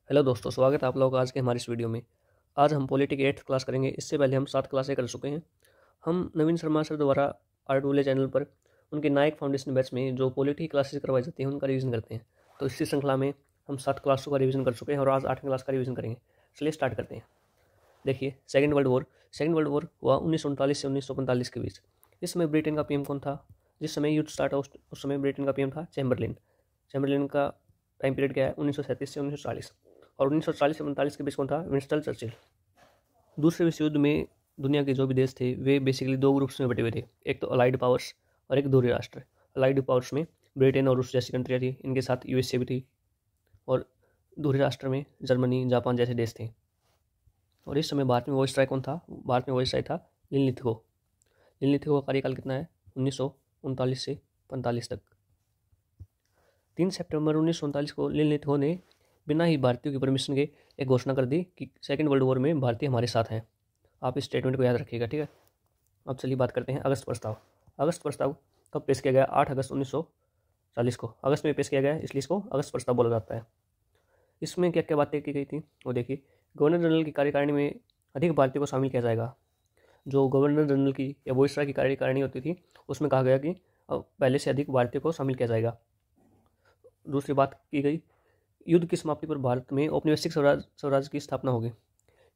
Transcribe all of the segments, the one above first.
Hello दोस्तों, स्वागत है आप लोगों का आज के हमारी इस वीडियो में। आज हम पॉलिटी की 8th क्लास करेंगे। इससे पहले हम 7 क्लासें कर चुके हैं। हम नवीन शर्मा सर द्वारा आर्ट वाले चैनल पर उनके नायक फाउंडेशन बैच में जो पॉलिटी क्लासेस करवाई जाती हैं उनका रिवीजन करते हैं। तो इसी श्रृंखला में हम 7 क्लासों का रिवीजन कर चुके हैं और आज 8वीं क्लास का रिवीजन करेंगे। चलिए स्टार्ट करते हैं। देखिए, सेकेंड वर्ल्ड वॉर हुआ 1939 से 1945 के बीच। इस समय ब्रिटेन का पीएम कौन था? जिस समय युद्ध स्टार्ट हुआ उस समय ब्रिटेन का पीएम था चैम्बरलिन का टाइम पीरियड क्या है? 1937 से 1940। और 1940 से 1945 के बीच कौन था? Winston Churchill. दूसरे विश्व युद्ध में दुनिया के जो भी देश थे वे बेसिकली 2 ग्रुप्स में बटे हुए थे, एक तो अलाइड पावर्स और एक धुरी राष्ट्र। अलाइड पावर्स में ब्रिटेन और रूस जैसी कंट्रियाँ थी, इनके साथ यूएसए भी थी, और धुरी राष्ट्र में जर्मनी, जापान जैसे देश थे। और इस समय भारत में वाइसराय कौन था? भारत में वाइसराय था लिनलिथगो। लिनलिथगो का कार्यकाल कितना है? 1939 से 45 तक। 3 सितंबर 1939 को लिनलिथगो ने बिना ही भारतीयों की परमिशन के एक घोषणा कर दी कि सेकेंड वर्ल्ड वॉर में भारतीय हमारे साथ हैं। आप इस स्टेटमेंट को याद रखिएगा, ठीक है। अब चलिए बात करते हैं अगस्त प्रस्ताव। अगस्त प्रस्ताव कब पेश किया गया? 8 अगस्त 1940 को। अगस्त में पेश किया गया, इसलिए इसको अगस्त प्रस्ताव बोला जाता है। इसमें क्या क्या बातें की गई थी वो देखिए। गवर्नर जनरल की कार्यकारिणी में अधिक भारतीयों को शामिल किया जाएगा। जो गवर्नर जनरल की या वाइसराय की कार्यकारिणी होती थी उसमें कहा गया कि पहले से अधिक भारतीयों को शामिल किया जाएगा। दूसरी बात की गई, युद्ध की समाप्ति पर भारत में औपनिवेशिक स्वराज की स्थापना होगी।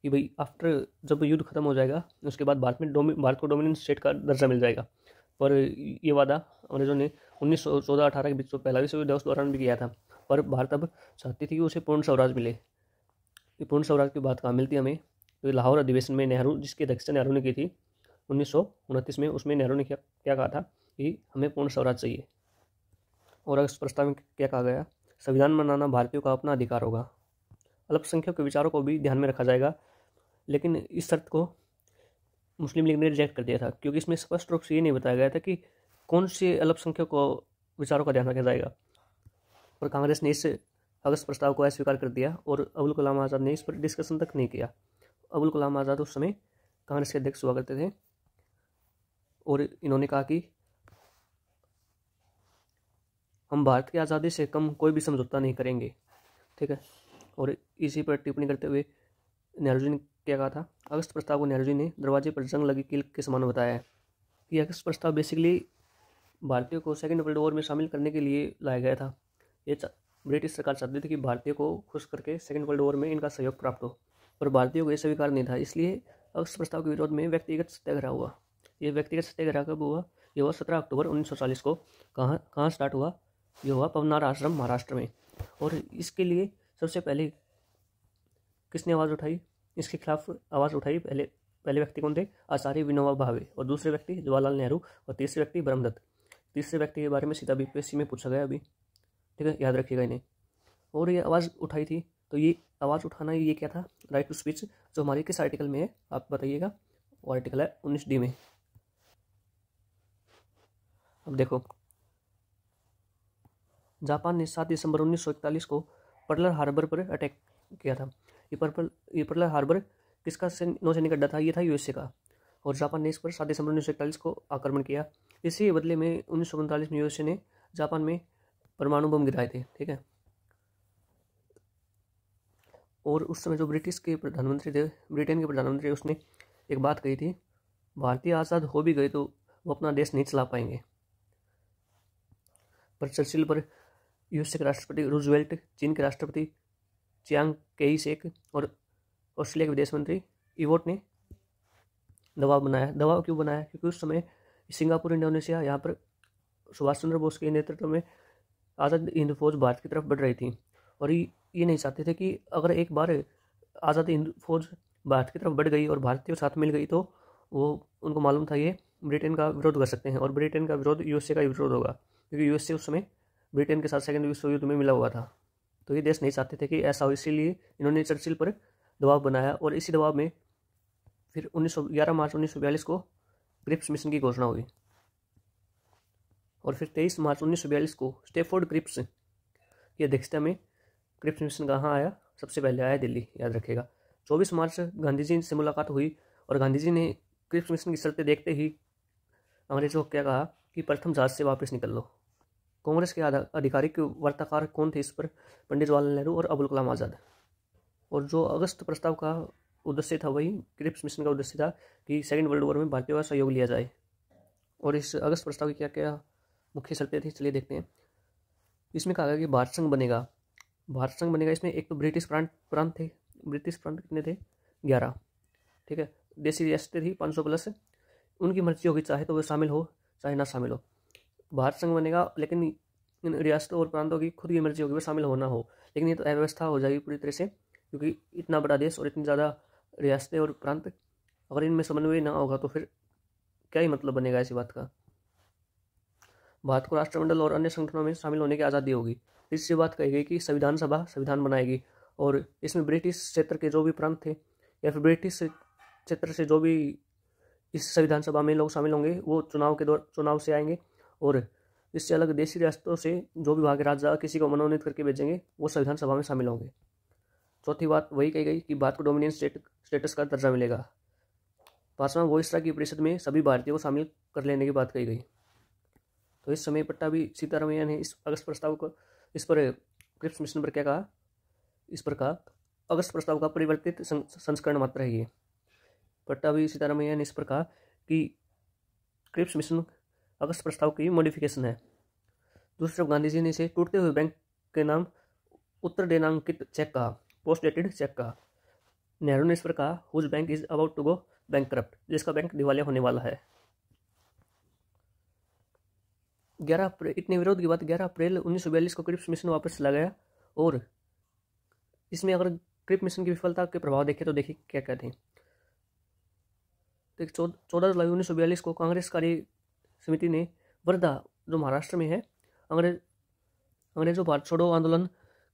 कि भाई आफ्टर जब युद्ध खत्म हो जाएगा उसके बाद भारत को डोमिनेंट स्टेट का दर्जा मिल जाएगा। पर ये वादा अंग्रेजों ने 1914-18 के बीच में पहला विश्व युद्ध उस दौरान भी किया था। पर भारत अब चाहती थी कि उसे पूर्ण स्वराज मिले। ये पूर्ण स्वराज की बात कहाँ मिलती है हमें? तो लाहौर अधिवेशन में नेहरू, जिसकी अध्यक्षता नेहरू ने की थी 1929 में, उसमें नेहरू ने क्या कहा था कि हमें पूर्ण स्वराज चाहिए। और अगस्त प्रस्ताव में क्या कहा गया? संविधान बनाना भारतीयों का अपना अधिकार होगा। अल्पसंख्यक के विचारों को भी ध्यान में रखा जाएगा, लेकिन इस शर्त को मुस्लिम लीग ने रिजेक्ट कर दिया था, क्योंकि इसमें स्पष्ट रूप से ये नहीं बताया गया था कि कौन से अल्पसंख्यक को विचारों का ध्यान रखा जाएगा। और कांग्रेस ने इस अगस्त प्रस्ताव को अस्वीकार कर दिया और अबुल कलाम आज़ाद ने इस पर डिस्कशन तक नहीं किया। अबुल कलाम आज़ाद उस समय कांग्रेस के अध्यक्ष हुआ करते थे और इन्होंने कहा कि हम भारत की आज़ादी से कम कोई भी समझौता नहीं करेंगे, ठीक है। और इसी पर टिप्पणी करते हुए नेहरू जी ने क्या कहा था? अगस्त प्रस्ताव को नेहरू जी ने दरवाजे पर जंग लगी कील के समान बताया है। ये अगस्त प्रस्ताव बेसिकली भारतीयों को सेकेंड वर्ल्ड वॉर में शामिल करने के लिए लाया गया था। ये ब्रिटिश सरकार चाहती थी कि भारतीयों को खुश करके सेकेंड वर्ल्ड वॉर में इनका सहयोग प्राप्त हो, पर भारतीयों को यह स्वीकार नहीं था। इसलिए अगस्त प्रस्ताव के विरोध में व्यक्तिगत सत्याग्रह हुआ। ये व्यक्तिगत सत्याग्रह कब हुआ? ये हुआ 17 अक्टूबर 1940 को। कहाँ स्टार्ट हुआ? ये हुआ पवनार आश्रम, महाराष्ट्र में। और इसके लिए सबसे पहले किसने आवाज़ उठाई? इसके खिलाफ आवाज़ उठाई पहले व्यक्ति कौन थे? आचार्य विनोबा भावे। और दूसरे व्यक्ति जवाहरलाल नेहरू। और तीसरे व्यक्ति ब्रह्मदत्त। तीसरे व्यक्ति के बारे में सीधा बीपीएससी में पूछा गया अभी, ठीक है, याद रखिएगा इन्हें। और ये आवाज़ उठाई थी, तो ये आवाज़ उठाना ये क्या था? राइट टू स्पीच, जो हमारे किस आर्टिकल में है आप बताइएगा? वो आर्टिकल है 19D में। अब देखो, जापान ने 7 दिसंबर 1941 को पर्ल हार्बर पर अटैक किया था। ये पर्ल हार्बर किसका नौसैनिक अड्डा था? ये था यूएसए का। और जापान ने इस पर 7 दिसंबर 1941 को आक्रमण किया। इसी बदले में 1939 में यूएसए ने जापान में परमाणु बम गिराए थे, ठीक है। और उस समय जो ब्रिटेन के प्रधानमंत्री उसने एक बात कही थी, भारतीय आज़ाद हो भी गए तो वो अपना देश नहीं चला पाएंगे। पर चर्चिल पर यूएसए के राष्ट्रपति रूजवेल्ट, चीन के राष्ट्रपति चियांग केई शेक और ऑस्ट्रेलिया के विदेश मंत्री इवोट ने दबाव बनाया। दबाव क्यों बनाया? क्योंकि उस समय सिंगापुर, इंडोनेशिया, यहाँ पर सुभाष चंद्र बोस के नेतृत्व में आज़ाद हिंद फौज भारत की तरफ बढ़ रही थी। और ये नहीं चाहते थे कि अगर एक बार आज़ाद हिंद फौज भारत की तरफ बढ़ गई और भारतीयों के साथ मिल गई तो वो उनको मालूम था ये ब्रिटेन का विरोध कर सकते हैं, और ब्रिटेन का विरोध यूएसए का विरोध होगा, क्योंकि यूएसए उस समय ब्रिटेन के साथ सेकेंड विश्व युद्ध में मिला हुआ था। तो ये देश नहीं चाहते थे कि ऐसा हो, इसीलिए इन्होंने चर्चिल पर दबाव बनाया। और इसी दबाव में फिर 11 मार्च 1942 को क्रिप्स मिशन की घोषणा हुई। और फिर 23 मार्च 1942 को स्टैफोर्ड क्रिप्स की अध्यक्षता में क्रिप्स मिशन कहाँ आया? सबसे पहले आया दिल्ली, याद रखिएगा। 24 मार्च गांधी जी से मुलाकात हुई और गांधी जी ने क्रिप्स मिशन की शर्तें देखते ही अंग्रेजों को क्या कहा कि प्रथम जहाज से वापस निकल लो। कांग्रेस के आधिकारिक वार्ताकार कौन थे इस पर? पंडित जवाहरलाल नेहरू और अबुल कलाम आज़ाद। और जो अगस्त प्रस्ताव का उद्देश्य था वही क्रिप्स मिशन का उद्देश्य था कि सेकेंड वर्ल्ड वॉर में भारतीयों का सहयोग लिया जाए। और इस अगस्त प्रस्ताव की क्या क्या मुख्य शर्तें थी, चलिए देखते हैं। इसमें कहा गया कि भारत संघ बनेगा। भारत संघ बनेगा, इसमें एक तो ब्रिटिश प्रांत थे। ब्रिटिश प्रांत कितने थे? 11। ठीक है। देशी रियासतें थी 500 प्लस। उनकी मर्जी होगी, चाहे तो वे शामिल हो चाहे ना शामिल हो। भारत संघ बनेगा, लेकिन इन रियासतों और प्रांतों की खुद की मर्जी होगी, वे शामिल होना हो। लेकिन ये तो अव्यवस्था हो जाएगी पूरी तरह से, क्योंकि इतना बड़ा देश और इतनी ज़्यादा रियासतें और प्रांत, अगर इनमें समन्वय ना होगा तो फिर क्या ही मतलब बनेगा ऐसी बात का। भारत को राष्ट्रमंडल और अन्य संगठनों में शामिल होने की आज़ादी होगी। तीसरी बात कही गई कि संविधान सभा संविधान बनाएगी, और इसमें ब्रिटिश क्षेत्र के जो भी प्रांत थे या फिर ब्रिटिश क्षेत्र से जो भी इस संविधान सभा में लोग शामिल होंगे वो चुनाव से आएंगे, और इससे अलग देशी रियासतों से जो भी वहाँ के राजा किसी को मनोनीत करके भेजेंगे वो संविधान सभा में शामिल होंगे। चौथी बात वही कही गई कि भारत को डोमिनियन स्टेटस का दर्जा मिलेगा। पांचवा, वोइसराय की परिषद में सभी भारतीयों को शामिल कर लेने की बात कही गई। तो इस समय पट्टाभी सीतारामैया ने इस अगस्त प्रस्ताव को, इस पर क्रिप्स मिशन पर क्या कहा, इस पर कहा अगस्त प्रस्ताव का परिवर्तित संस्करण मात्र है ये। पट्टाभी सीतारामैया ने इस पर कहा कि क्रिप्स मिशन अगस्त प्रस्ताव की मॉडिफिकेशन है। दूसरी तरफ गांधी जी ने इसे टूटते हुए बैंक के नाम उत्तर दिनांकित चेक कहा, पोस्ट डेटेड चेक कहा। नेहरू ने इस पर कहा whose bank is about to go bankrupt, जिसका बैंक दिवालिया होने वाला है। 11 अप्रैल, इतने विरोध की बात 11 अप्रैल 1942 को क्रिप्स मिशन वापस चला गया। और इसमें अगर क्रिप्स मिशन की विफलता के प्रभाव देखें तो देखिए क्या क्या थे। तो 14 जुलाई 1942 को कांग्रेस कार्य समिति ने वर्धा, जो महाराष्ट्र में है, अंग्रेजों भारत छोड़ो आंदोलन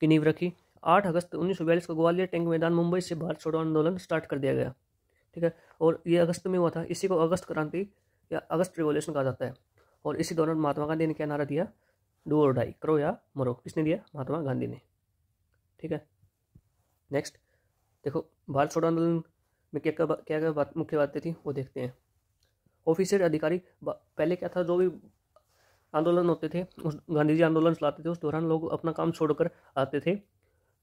की नींव रखी। 8 अगस्त 1942 को ग्वालियर टैंक मैदान मुंबई से भारत छोड़ो आंदोलन स्टार्ट कर दिया गया। ठीक है। और ये अगस्त में हुआ था। इसी को अगस्त क्रांति या अगस्त रिवॉल्यूशन कहा जाता है। और इसी दौरान महात्मा गांधी ने क्या नारा दिया, डू और डाई, करो या मरो। किसने दिया? महात्मा गांधी ने। ठीक है। नेक्स्ट देखो, भारत छोड़ो आंदोलन में क्या क्या मुख्य बातें थी वो देखते हैं। ऑफिसर अधिकारी, पहले क्या था, जो भी आंदोलन होते थे, उस गांधी जी आंदोलन चलाते थे, उस दौरान लोग अपना काम छोड़कर आते थे।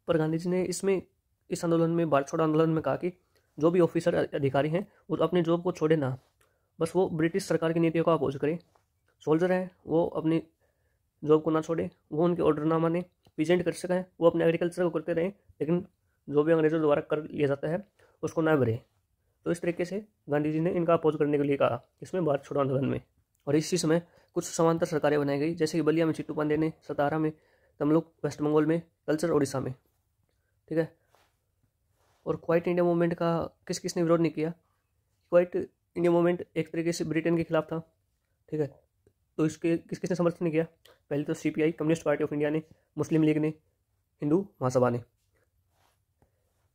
पर गांधी जी ने इस आंदोलन में, भारत छोड़ो आंदोलन में कहा कि जो भी ऑफिसर अधिकारी हैं वो अपनी जॉब को छोड़े ना, बस वो ब्रिटिश सरकार की नीतियों का अपोज करे। सोल्जर हैं वो अपनी जॉब को ना छोड़े, वो उनके ऑर्डर ना माने। पीजेंट कर सकें वो अपने एग्रीकल्चर को करते रहें, लेकिन जो भी अंग्रेजों द्वारा कर लिया जाता है उसको ना भरे। तो इस तरीके से गांधी जी ने इनका अपोज करने के लिए कहा इसमें, भारत छोड़ो आंदोलन में। और इसी समय कुछ समांतर सरकारें बनाई गई, जैसे कि बलिया में चिट्टू पांडे ने, सतारा में तमलुक, वेस्ट बंगाल में कल्चर, उड़ीसा में। ठीक है। और क्वाइट इंडिया मूवमेंट का किसने विरोध नहीं किया? क्वाइट इंडिया मूवमेंट एक तरीके से ब्रिटेन के खिलाफ था। ठीक है। तो इसके किसने समर्थन नहीं किया? पहले तो CPI, communist party of India ने, मुस्लिम लीग ने, हिंदू महासभा ने।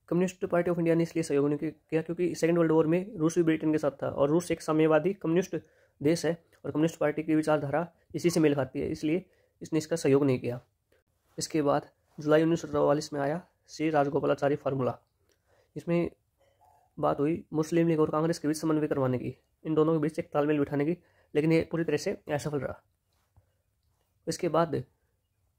कम्युनिस्ट पार्टी ऑफ इंडिया ने इसलिए सहयोग नहीं किया क्योंकि सेकेंड वर्ल्ड वॉर में रूस भी ब्रिटेन के साथ था, और रूस एक साम्यवादी कम्युनिस्ट देश है, और कम्युनिस्ट पार्टी की विचारधारा इसी से मेल खाती है, इसलिए इसने इसका सहयोग नहीं किया। इसके बाद जुलाई 1944 में आया श्री राजगोपालाचारी फार्मूला। इसमें बात हुई मुस्लिम लीग और कांग्रेस के बीच समन्वय करवाने की, इन दोनों के बीच एक तालमेल बिठाने की, लेकिन ये पूरी तरह से असफल रहा। इसके बाद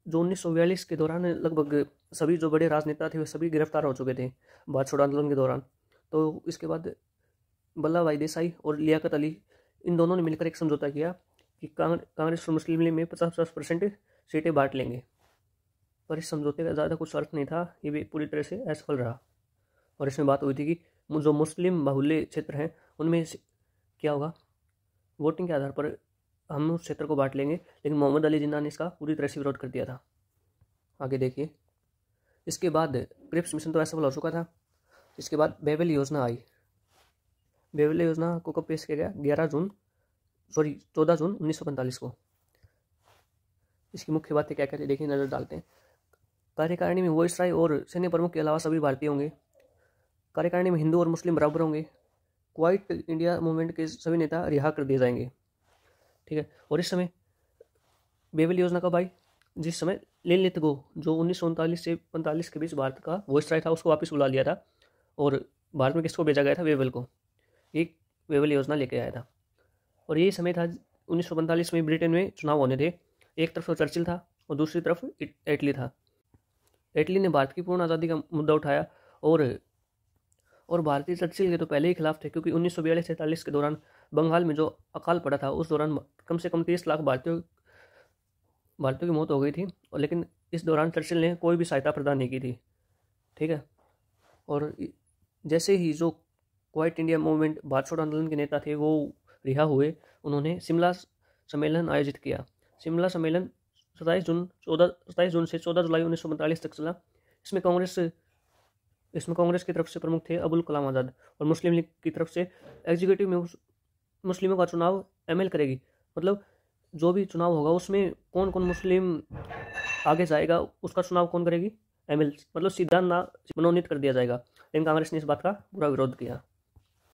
जो 1942 के दौरान लगभग सभी जो बड़े राजनेता थे वे सभी गिरफ्तार हो चुके थे भारत छोड़ो आंदोलन के दौरान। तो इसके बाद वल्लभ भाई देसाई और लियाकत अली, इन दोनों ने मिलकर एक समझौता किया कि कांग्रेस और मुस्लिम लीग में 50% सीटें बांट लेंगे। पर इस समझौते का ज़्यादा कुछ अर्थ नहीं था, ये भी पूरी तरह से असफल रहा। और इसमें बात हुई थी कि जो मुस्लिम बाहुल्य क्षेत्र हैं उनमें क्या होगा, वोटिंग के आधार पर हम उस क्षेत्र को बांट लेंगे, लेकिन मोहम्मद अली जिन्ना ने इसका पूरी तरह से विरोध कर दिया था। आगे देखिए। इसके बाद क्रिप्स मिशन तो असफल हो चुका था। इसके बाद बेवल योजना आई। बेवल योजना को कब पेश किया गया? 14 जून 1945 को। इसकी मुख्य बातें क्या क्या थी देखिए, नजर डालते हैं। कार्यकारिणी में वॉइसराय और सैन्य प्रमुख के अलावा सभी भारतीय होंगे। कार्यकारिणी में हिंदू और मुस्लिम बराबर होंगे। क्वाइट इंडिया मूवमेंट के सभी नेता रिहा कर दिए जाएंगे। ठीक है। और इस समय बेवल योजना कब आई? जिस समय ललित गो, जो 1939 से 45 के बीच भारत का वॉइसराय था, उसको वापस बुला लिया था, और भारत में किसको भेजा गया था? वेवल को। एक वेवल योजना लेके आया था। और यही समय था 1945 में ब्रिटेन में चुनाव होने थे। एक तरफ तो चर्चिल था और दूसरी तरफ इटली था। इटली ने भारत की पूर्ण आज़ादी का मुद्दा उठाया और भारतीय चर्चिल के तो पहले ही खिलाफ थे, क्योंकि 1942-43 के दौरान बंगाल में जो अकाल पड़ा था उस दौरान कम से कम 30 लाख भारतीयों की मौत हो गई थी, और लेकिन इस दौरान चर्चिल ने कोई भी सहायता प्रदान नहीं की थी। ठीक है। और जैसे ही जो क्वाइट इंडिया मूवमेंट भारत छोड़ो आंदोलन के नेता थे वो रिहा हुए, उन्होंने शिमला सम्मेलन आयोजित किया। शिमला सम्मेलन 27 जून से 14 जुलाई 1945 तक चला। इसमें कांग्रेस की तरफ से प्रमुख थे अबुल कलाम आज़ाद, और मुस्लिम लीग की तरफ से एग्जीक्यूटिव में मुस्लिमों का चुनाव एमएल करेगी, मतलब जो भी चुनाव होगा उसमें कौन कौन मुस्लिम आगे जाएगा उसका चुनाव कौन करेगी, एमएल, मतलब सीधा ना मनोनीत कर दिया जाएगा। लेकिन कांग्रेस ने इस बात का पूरा विरोध किया।